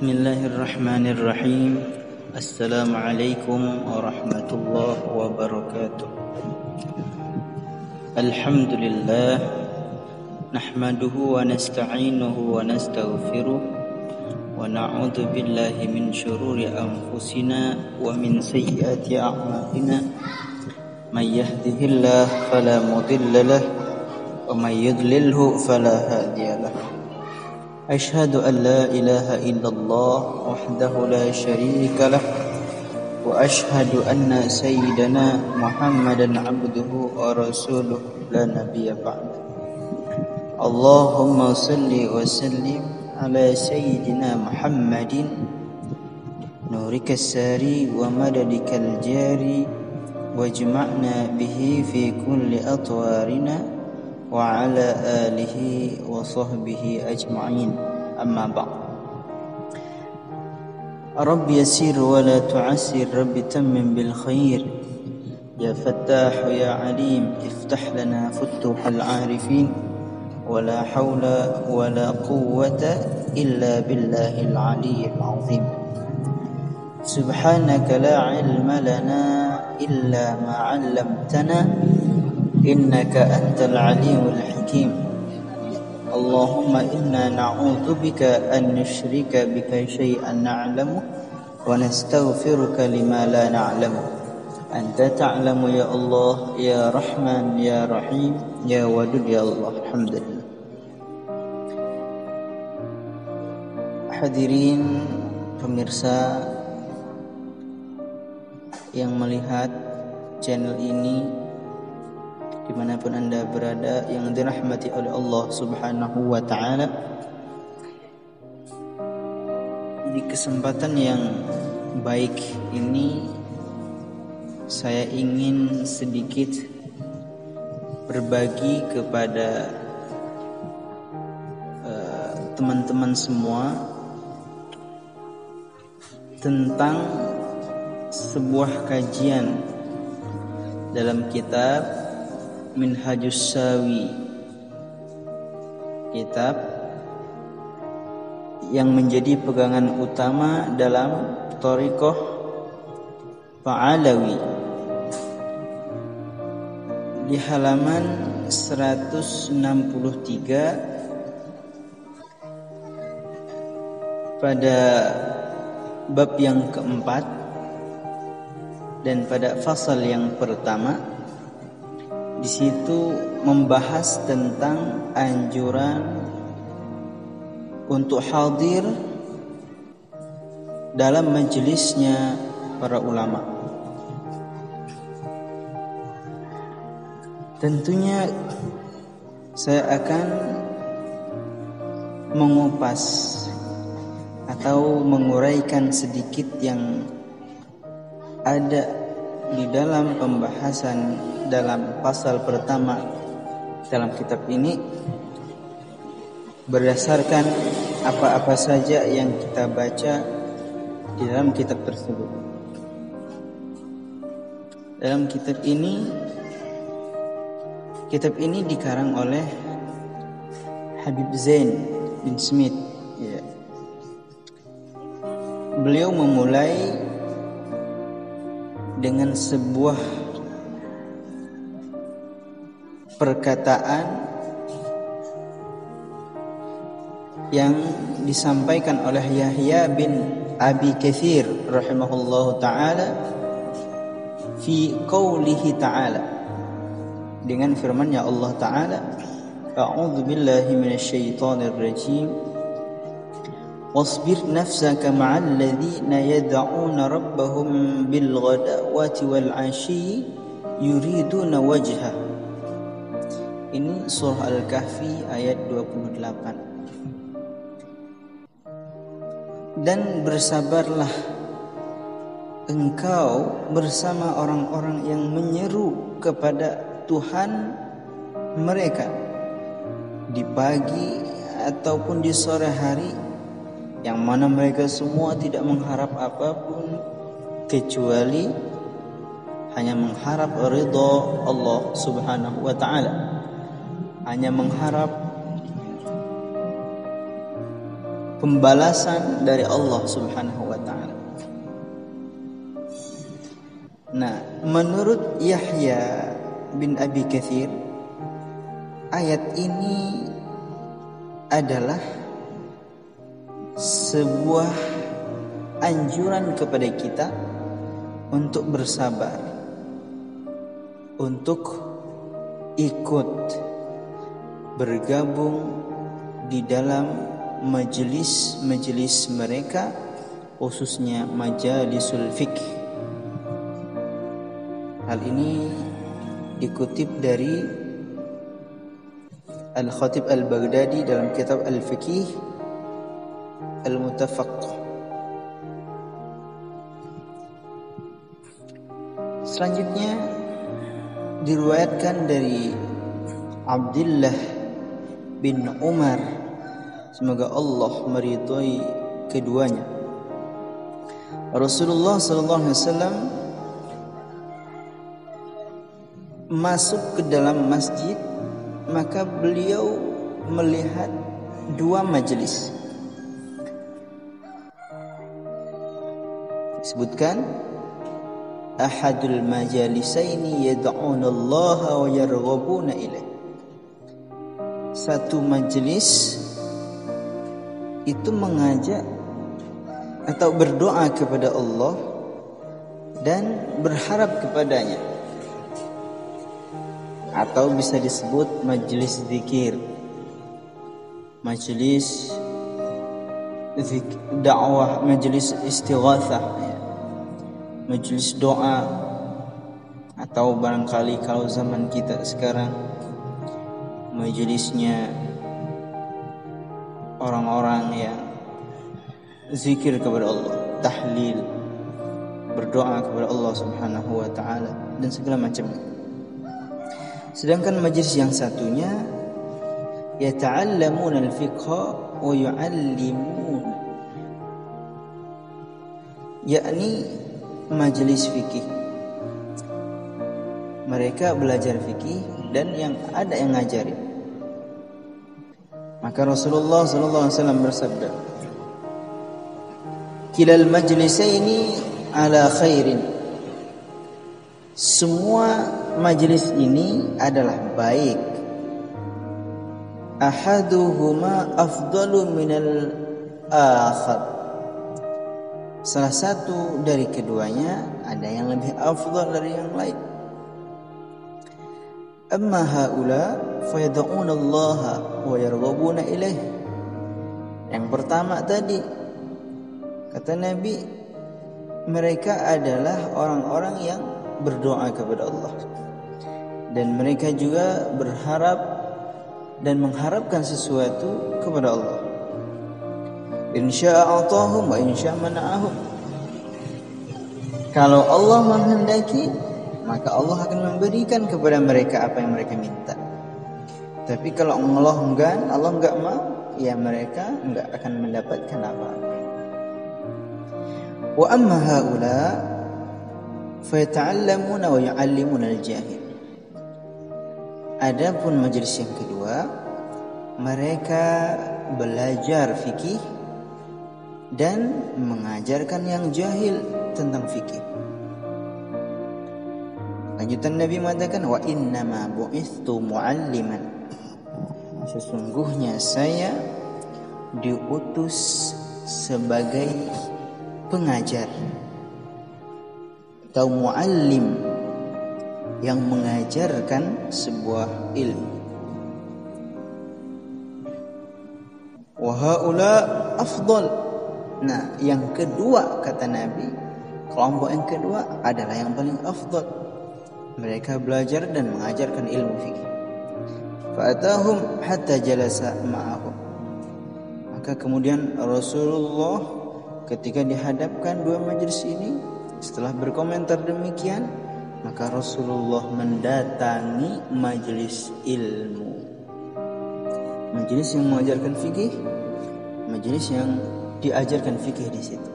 Bismillahirrahmanirrahim. Assalamualaikum warahmatullahi wabarakatuh. Alhamdulillah, nahmaduhu wa nasta'inuhu wa nastaghfiruh wa na'udzu billahi min syururi anfusina wa min sayyiati a'malina. May yahdihillahu fala mudilla lahu wa may yudlilhu fala hadiya lahu. أشهد أن لا إله إلا الله وحده لا شريك له وأشهد أن سيدنا محمدا عبده ورسوله لا نبي بعده. اللهم صل وسلم على سيدنا محمد نورك الساري ومددك الجاري واجمعنا به في كل أطوارنا وعلى آله وصحبه أجمعين. أما بعد. رب يسير ولا تعسر، رب تمم بالخير، يا فتاح يا عليم افتح لنا فتوح العارفين، ولا حول ولا قوة إلا بالله العلي العظيم. سبحانك لا علم لنا إلا ما علمتنا إنك أنت العليم الحكيم. اللهم إنا نعوذ بك أن نشرك بك شيئا نعلمه ونستغفرك لما لا نعلمه. أنت تعلم يا الله يا رحمن يا رحيم يا ودود يا الله. الحمد لله. Hadirin pemirsa yang melihat channel ini dimanapun Anda berada, yang dirahmati oleh Allah Subhanahu wa ta'ala. Di kesempatan yang baik ini saya ingin sedikit berbagi kepada teman-teman semua tentang sebuah kajian dalam kitab Minhajus Sawi, kitab yang menjadi pegangan utama dalam thariqah Fa'alawi, di halaman 163 pada bab yang keempat dan pada fasal yang pertama. Di situ membahas tentang anjuran untuk hadir dalam majelisnya para ulama. Tentunya saya akan mengupas atau menguraikan sedikit yang ada di dalam pembahasan dalam pasal pertama dalam kitab ini, berdasarkan apa-apa saja yang kita baca di dalam kitab tersebut. Dalam kitab ini dikarang oleh Habib Zain bin Smith, ya. Beliau memulai dengan sebuah perkataan yang disampaikan oleh Yahya bin Abi Katsir rahimahullahu ta'ala fi qawlihi ta'ala, dengan firman-Nya Allah ta'ala, a'udzu billahi minasyaitonir rajim, wasbir nafsaka ma'al ladzina yad'una rabbahum bil ghadawati wal 'ashyi yuriduna wajha. Ini surah Al-Kahfi ayat 28. Dan bersabarlah engkau bersama orang-orang yang menyeru kepada Tuhan mereka di pagi ataupun di sore hari, yang mana mereka semua tidak mengharap apapun kecuali hanya mengharap ridha Allah Subhanahu wa ta'ala, hanya mengharap pembalasan dari Allah Subhanahu wa taala. Nah, menurut Yahya bin Abi Katsir, ayat ini adalah sebuah anjuran kepada kita untuk bersabar, untuk ikut bergabung di dalam majelis-majelis mereka, khususnya majalisul fiqh. Hal ini dikutip dari Al-Khatib Al-Baghdadi dalam kitab Al-Fiqh Al-Muttafaq. Selanjutnya diriwayatkan dari Abdullah bin Umar, semoga Allah meridhai keduanya, Rasulullah sallallahu alaihi wasallam masuk ke dalam masjid, maka beliau melihat dua majelis. Disebutkan ahadul majalisaini yad'una Allah wa yarghabuna ilaih. Satu majelis itu mengajak atau berdoa kepada Allah dan berharap kepadanya, atau bisa disebut majelis zikir, majelis dakwah, majelis istighatsah, majelis doa, atau barangkali kalau zaman kita sekarang majelisnya orang-orang yang zikir kepada Allah, tahlil, berdoa kepada Allah Subhanahu wa taala dan segala macamnya. Sedangkan majelis yang satunya yata'allamuna al-fiqha wa yu'allimun, yakni majelis fikih. Mereka belajar fikih dan yang ada yang ngajarin. Maka Rasulullah sallallahu alaihi wasallam bersabda, "Kilal majlisaini ala khairin." Semua majelis ini adalah baik. Ahaduhuma afdalu minal akhar. Salah satu dari keduanya ada yang lebih afdal dari yang lain. Amma haula fayad'una Allah wa yarghabuna ilaih. Yang pertama tadi kata Nabi, mereka adalah orang-orang yang berdoa kepada Allah dan mereka juga berharap dan mengharapkan sesuatu kepada Allah. Insya'a atahum wa insya'a mana'ahum. Kalau Allah menghendaki, maka Allah akan memberikan kepada mereka apa yang mereka minta. Tapi kalau Allah enggan, Allah enggak mau, ya mereka enggak akan mendapatkan apa-apa. Wa amma haula fayata'allamuna wa yu'allimuna al-jahil. Adapun majelis yang kedua, mereka belajar fikih dan mengajarkan yang jahil tentang fikih. Lanjutan Nabi mengatakan, wa innama bu'ithtu mu'alliman. Sesungguhnya saya diutus sebagai pengajar atau muallim yang mengajarkan sebuah ilmu. Wa haula afdal. Nah, yang kedua kata Nabi, kelompok yang kedua adalah yang paling afdal. Mereka belajar dan mengajarkan ilmu fikih. Fa'atahum hatta jalasa ma'ahum. Maka kemudian Rasulullah ketika dihadapkan dua majelis ini, setelah berkomentar demikian, maka Rasulullah mendatangi majelis ilmu, majelis yang mengajarkan fikih, majelis yang diajarkan fikih di situ,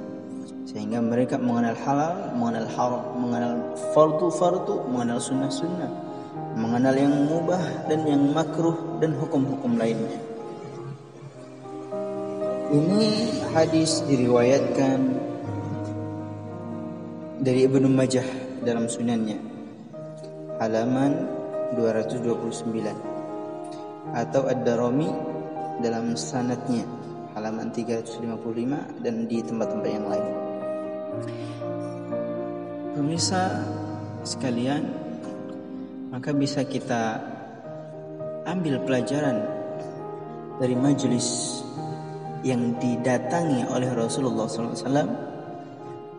sehingga mereka mengenal halal, mengenal haram, mengenal fardu, mengenal sunnah, mengenal yang mubah dan yang makruh dan hukum-hukum lainnya. Ini hadis diriwayatkan dari Ibnu Majah dalam sunannya, halaman 229, atau Ad-Darimi dalam sanadnya, halaman 355, dan di tempat-tempat yang lain. Pemirsa sekalian, maka bisa kita ambil pelajaran dari majelis yang didatangi oleh Rasulullah SAW,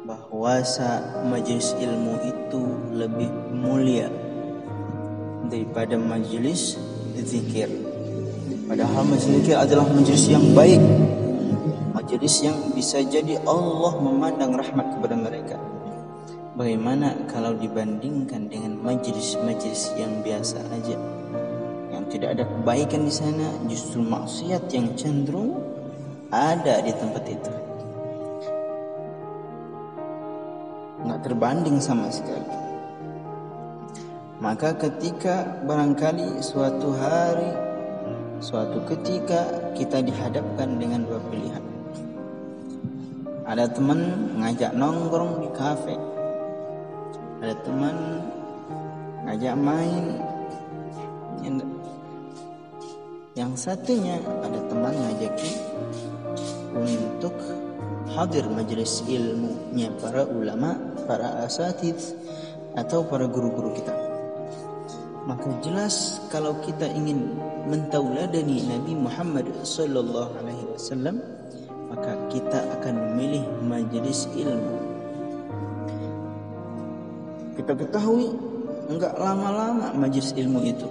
bahwa majelis ilmu itu lebih mulia daripada majelis zikir. Padahal majelis zikir adalah majelis yang baik, majelis yang bisa jadi Allah memandang rahmat kepada mereka. Bagaimana kalau dibandingkan dengan majelis-majelis yang biasa aja, yang tidak ada kebaikan di sana, justru maksiat yang cenderung ada di tempat itu, nggak terbanding sama sekali. Maka ketika barangkali suatu hari, suatu ketika kita dihadapkan dengan dua pilihan. Ada teman ngajak nongkrong di kafe, ada teman ngajak main, yang satunya ada teman ngajakin untuk hadir majelis ilmunya para ulama, para asatidz, atau para guru-guru kita. Maka jelas kalau kita ingin mentauladani Nabi Muhammad sallallahu alaihi wasallam, maka kita akan memilih majelis ilmu. Kita ketahui enggak lama-lama majelis ilmu itu,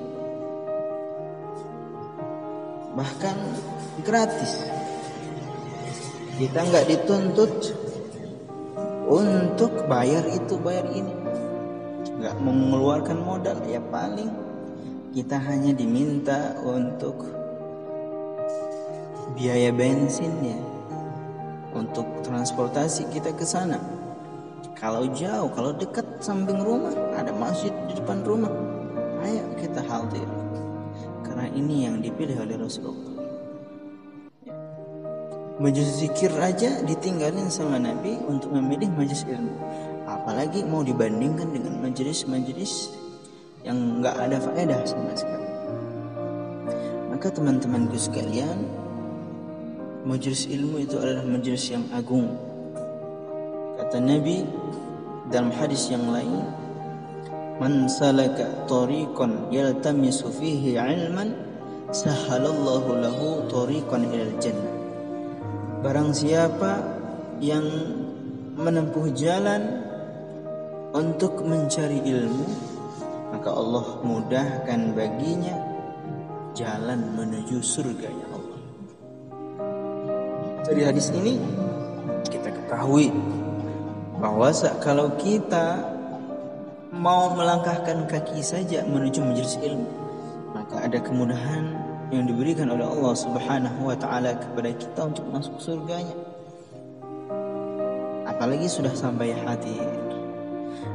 bahkan gratis. Kita enggak dituntut untuk bayar itu, bayar ini, enggak mengeluarkan modal. Ya paling kita hanya diminta untuk biaya bensinnya, untuk transportasi kita ke sana. Kalau jauh, kalau dekat samping rumah, ada masjid di depan rumah, ayo kita hadir. Karena ini yang dipilih oleh Rasulullah. Majelis zikir aja ditinggalin sama Nabi untuk memilih majelis ilmu, apalagi mau dibandingkan dengan majelis-majelis yang nggak ada faedah sama sekali. Maka teman-temanku sekalian, majelis ilmu itu adalah majelis yang agung. Kata Nabi dalam hadis yang lain, man salaka tariqan yaltamisu fihi ilman sahalallahu lahu tariqan ilal jannah. Barang siapa yang menempuh jalan untuk mencari ilmu, maka Allah mudahkan baginya jalan menuju surganya Allah. Dari hadis ini kita ketahui bahwa kalau kita mau melangkahkan kaki saja menuju majelis ilmu, maka ada kemudahan yang diberikan oleh Allah Subhanahu wa taala kepada kita untuk masuk surganya. Apalagi sudah sampai hadir.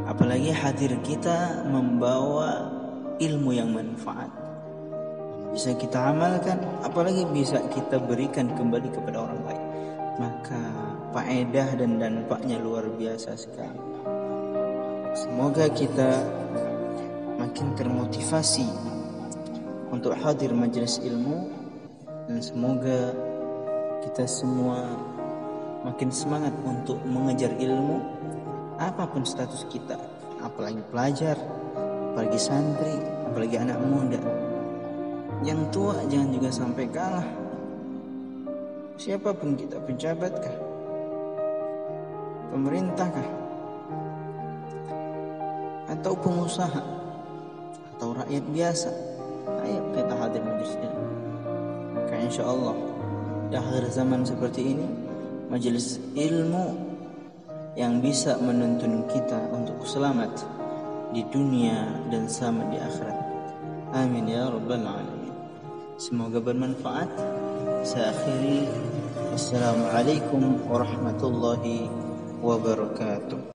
Apalagi hadir kita membawa ilmu yang manfaat, bisa kita amalkan, apalagi bisa kita berikan kembali kepada orang lain. Maka faedah dan dampaknya luar biasa sekali. Semoga kita makin termotivasi untuk hadir majelis ilmu, dan semoga kita semua makin semangat untuk mengejar ilmu apapun status kita, apalagi pelajar, apalagi santri, apalagi anak muda. Yang tua jangan juga sampai kalah. Siapapun kita, pejabatkah, pemerintahkah, atau pengusaha, atau rakyat biasa, ayo kita hadir majelis ilmu. Karena insya Allah di akhir zaman seperti ini, majelis ilmu yang bisa menuntun kita untuk selamat di dunia dan selamat di akhirat. Amin ya rabbal alamin. Semoga bermanfaat. Saya akhiri. Assalamualaikum warahmatullahi wabarakatuh.